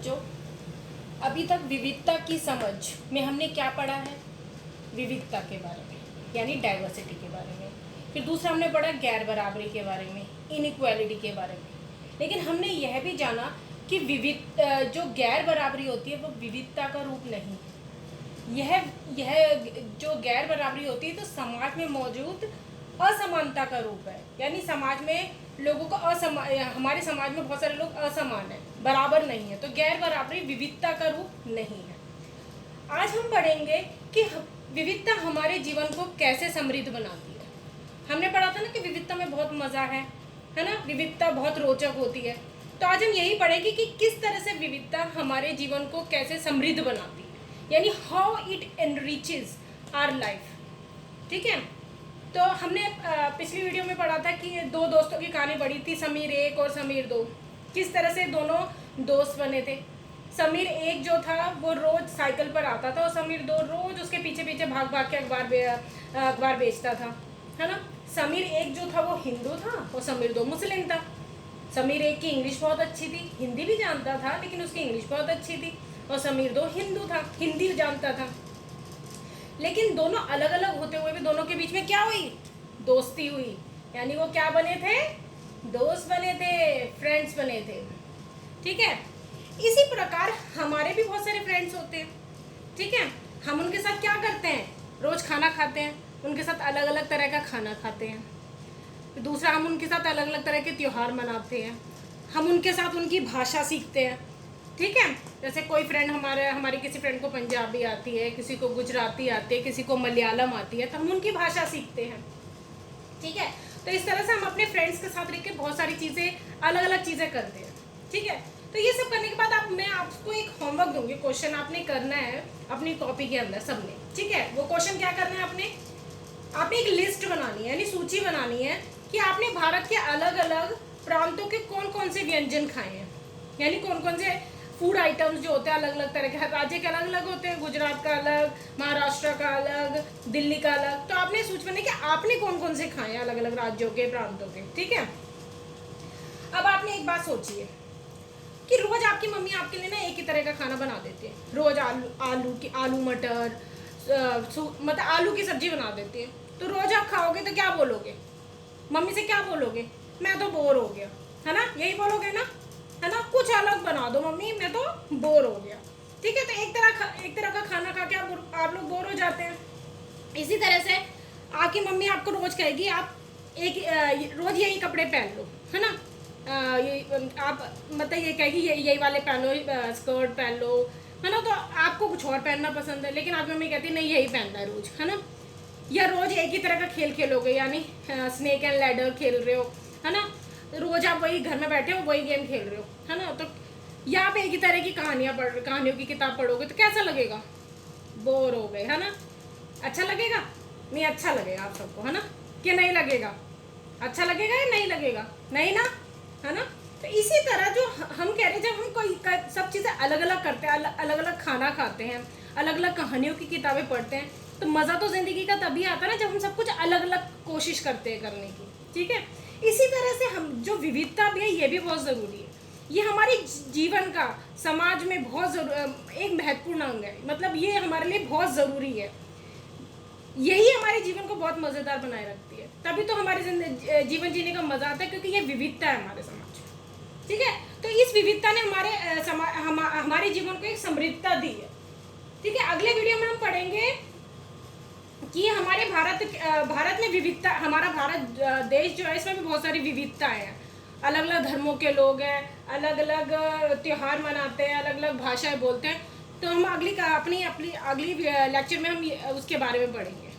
बच्चों, अभी तक विविधता की समझ में हमने क्या पढ़ा है? विविधता के बारे में, यानी डाइवर्सिटी के बारे में। फिर दूसरा हमने पढ़ा गैर बराबरी के बारे में, इनइक्वालिटी के बारे में। लेकिन हमने यह भी जाना कि जो गैर बराबरी होती है वो विविधता का रूप नहीं है। यह जो गैर बराबरी होती है तो समाज में मौजूद असमानता का रूप है। यानी समाज में लोगों को हमारे समाज में बहुत सारे लोग असमान हैं, बराबर नहीं है, तो गैर बराबरी विविधता का रूप नहीं है। आज हम पढ़ेंगे कि विविधता हमारे जीवन को कैसे समृद्ध बनाती है। हमने पढ़ा था ना कि विविधता में बहुत मज़ा है ना, विविधता बहुत रोचक होती है। तो आज हम यही पढ़ेंगे कि किस तरह से विविधता हमारे जीवन को कैसे समृद्ध बनाती है, यानी how it enriches our life. ठीक है, तो हमने पिछली वीडियो में पढ़ा था कि दो दोस्तों की कहानी पढ़ी थी, समीर 1 और समीर 2। किस तरह से दोनों दोस्त बने थे। समीर 1 जो था वो रोज साइकिल पर आता था और समीर 2 रोज उसके पीछे पीछे भाग भाग के अखबार बेचता था, है ना। समीर 1 जो था वो हिंदू था और समीर 2 मुस्लिम था। समीर 1 की इंग्लिश बहुत अच्छी थी, हिंदी भी जानता था लेकिन उसकी इंग्लिश बहुत अच्छी थी। और समीर 2 हिंदू था, हिंदी जानता था। लेकिन दोनों अलग अलग होते हुए भी दोनों के बीच में क्या हुई? दोस्ती हुई। यानी वो क्या बने थे? दोस्त बने थे, फ्रेंड्स बने थे। ठीक है, इसी प्रकार हमारे भी बहुत सारे फ्रेंड्स होते हैं। ठीक है, हम उनके साथ क्या करते हैं? रोज खाना खाते हैं, उनके साथ अलग अलग तरह का खाना खाते हैं। दूसरा, हम उनके साथ अलग अलग तरह के त्योहार मनाते हैं, हम उनके साथ उनकी भाषा सीखते हैं। ठीक है, जैसे कोई फ्रेंड हमारी किसी फ्रेंड को पंजाबी आती है, किसी को गुजराती आती है, किसी को मलयालम आती है, तो हम उनकी भाषा सीखते हैं। ठीक है, तो इस तरह से हम अपने फ्रेंड्स के साथ रह के बहुत सारी चीज़ें, अलग अलग चीज़ें करते हैं। ठीक है, तो ये सब करने के बाद मैं आपको एक होमवर्क दूंगी, क्वेश्चन आपने करना है अपनी कॉपी के अंदर सबने। ठीक है, वो क्वेश्चन क्या करना है? आपने एक लिस्ट बनानी है, यानी सूची बनानी है कि आपने भारत के अलग अलग प्रांतों के कौन कौन से व्यंजन खाए हैं, यानी कौन कौन से फूड आइटम्स जो होते हैं अलग अलग तरह के, हर राज्य के अलग अलग होते हैं। गुजरात का अलग, महाराष्ट्र का अलग, दिल्ली का अलग। तो आपने सोच बनाई कि आपने कौन कौन से खाए हैं अलग अलग राज्यों के, प्रांतों के। ठीक है, अब आपने एक बात सोचिए कि रोज आपकी मम्मी आपके लिए ना एक ही तरह का खाना बना देती है। रोज आलू मटर मतलब आलू की सब्जी बना देती है। तो रोज आप खाओगे तो क्या बोलोगे? मम्मी से क्या बोलोगे? मैं तो बोर हो गया, है ना, यही बोलोगे ना, है ना। कुछ अलग बना दो मम्मी, मैं तो बोर हो गया। ठीक है, तो एक तरह का खाना खा के आप लोग बोर हो जाते हैं। इसी तरह से आपकी मम्मी आपको रोज कहेगी आप रोज यही कपड़े पहन लो, है ना। आप मतलब ये कहेगी यही वाले पहनो, स्कर्ट पहन लो, है ना। तो आपको कुछ और पहनना पसंद है, लेकिन आपकी मम्मी कहती है नहीं यही पहनना है रोज, है ना। या रोज एक ही तरह का खेल खेलोगे, यानी स्नेक एंड लैडर खेल रहे हो, है ना। रोज आप वही घर में बैठे हो, वही गेम खेल रहे हो, है ना। तो या आप एक ही तरह की कहानियों की किताब पढ़ोगे तो कैसा लगेगा? बोर हो गए, है ना। अच्छा लगेगा? नहीं अच्छा लगेगा आप सबको, है ना, कि नहीं लगेगा? अच्छा लगेगा या नहीं लगेगा? नहीं ना, है ना। तो इसी तरह जो हम कह रहे हैं, जब हम कोई सब चीज़ें अलग अलग करते हैं, अलग अलग खाना खाते हैं, अलग अलग कहानियों की किताबें पढ़ते हैं, तो मज़ा तो ज़िंदगी का तभी आता है ना जब हम सब कुछ अलग अलग कोशिश करते हैं करने की। ठीक है, इसी तरह से हम जो विविधता भी है ये भी बहुत ज़रूरी है। ये हमारे जीवन का, समाज में बहुत एक महत्वपूर्ण अंग है। मतलब ये हमारे लिए बहुत ज़रूरी है, यही हमारे जीवन को बहुत मज़ेदार बनाए रखती है। तभी तो हमारे जीवन जीने का मज़ा आता है, क्योंकि ये विविधता है हमारे समाज में। ठीक है, तो इस विविधता ने हमारे जीवन को एक समृद्धता दी है। ठीक है, अगले वीडियो में हम पढ़ेंगे कि हमारे भारत में विविधता, हमारा भारत देश जो है इसमें भी बहुत सारी विविधताएं हैं। अलग अलग धर्मों के लोग हैं, अलग अलग त्योहार मनाते हैं, अलग अलग भाषाएं बोलते हैं। तो हम अगली लेक्चर में हम उसके बारे में पढ़ेंगे।